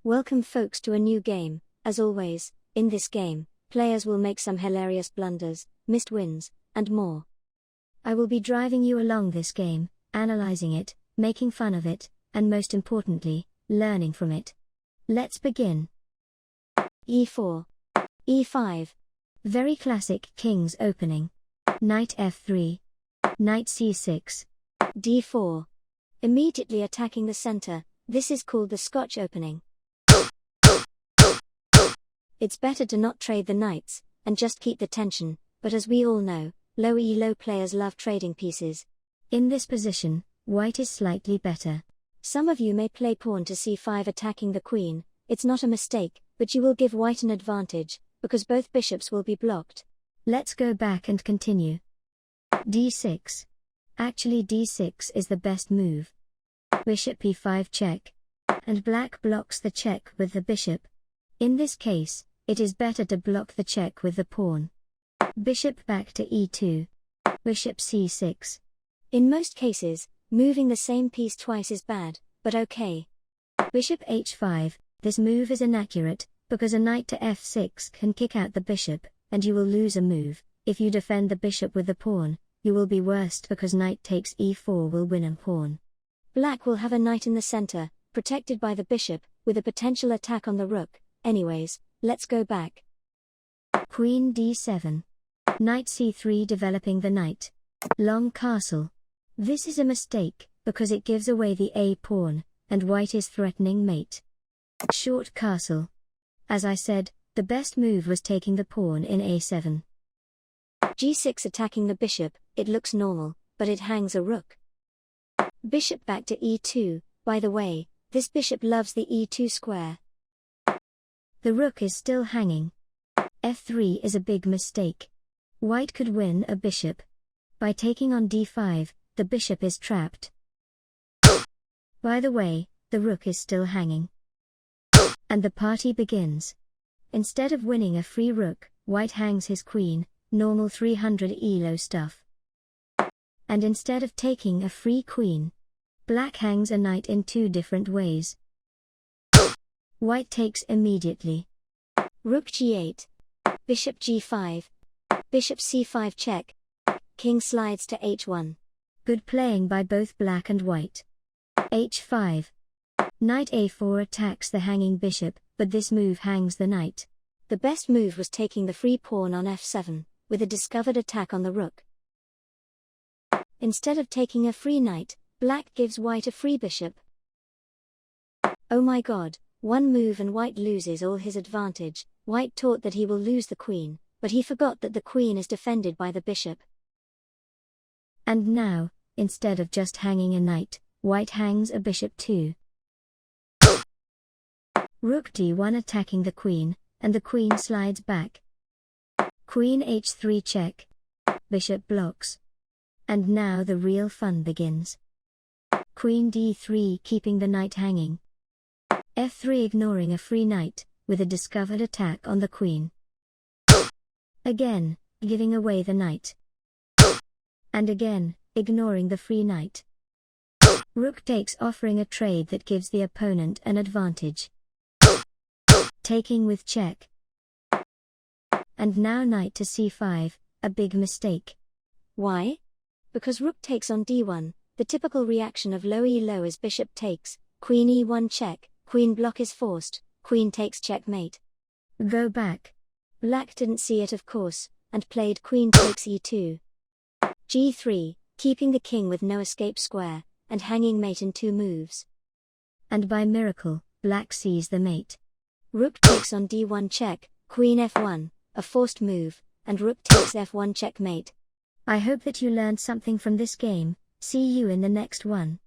Welcome folks to a new game. As always, in this game, players will make some hilarious blunders, missed wins, and more. I will be driving you along this game, analyzing it, making fun of it, and most importantly, learning from it. Let's begin. E4. E5. Very classic king's opening. Knight f3. Knight c6. d4. Immediately attacking the center, this is called the Scotch opening. It's better to not trade the knights, and just keep the tension, but as we all know, low elo players love trading pieces. In this position, white is slightly better. Some of you may play pawn to c5 attacking the queen. It's not a mistake, but you will give white an advantage, because both bishops will be blocked. Let's go back and continue. d6. Actually d6 is the best move. Bishop e5 check. And black blocks the check with the bishop. In this case, it is better to block the check with the pawn. Bishop back to e2. Bishop c6. In most cases, moving the same piece twice is bad, but okay. Bishop h5, this move is inaccurate, because a knight to f6 can kick out the bishop, and you will lose a move. If you defend the bishop with the pawn, you will be worst because knight takes e4 will win a pawn. Black will have a knight in the center, protected by the bishop, with a potential attack on the rook. Anyways, let's go back. Queen d7. Knight c3 developing the knight. Long castle. This is a mistake, because it gives away the a pawn, and white is threatening mate. Short castle. As I said, the best move was taking the pawn in a7. g6 attacking the bishop, it looks normal, but it hangs a rook. Bishop back to e2, by the way, this bishop loves the e2 square. The rook is still hanging. f3 is a big mistake. White could win a bishop. By taking on d5, the bishop is trapped. By the way, the rook is still hanging. And the party begins. Instead of winning a free rook, white hangs his queen, normal 300 elo stuff. And instead of taking a free queen, black hangs a knight in two different ways. White takes immediately. Rook g8. Bishop g5. Bishop c5 check. King slides to h1. Good playing by both black and white. h5. Knight a4 attacks the hanging bishop, but this move hangs the knight. The best move was taking the free pawn on f7, with a discovered attack on the rook. Instead of taking a free knight, black gives white a free bishop. Oh my god, one move and white loses all his advantage. White thought that he will lose the queen, but he forgot that the queen is defended by the bishop. And now, instead of just hanging a knight, white hangs a bishop too. Rook d1 attacking the queen, and the queen slides back. Queen h3 check. Bishop blocks. And now the real fun begins. Queen d3 keeping the knight hanging. f3 ignoring a free knight, with a discovered attack on the queen. Again, giving away the knight. And again, ignoring the free knight. Rook takes offering a trade that gives the opponent an advantage. Taking with check. And now knight to c5, a big mistake. Why? Because rook takes on d1, the typical reaction of low elo is bishop takes, queen e1 check, queen block is forced, queen takes checkmate. Go back. Black didn't see it of course, and played queen takes e2. g3, keeping the king with no escape square, and hanging mate in two moves. And by miracle, black sees the mate. Rook takes on d1 check, queen f1, a forced move, and rook takes f1 checkmate. I hope that you learned something from this game. See you in the next one.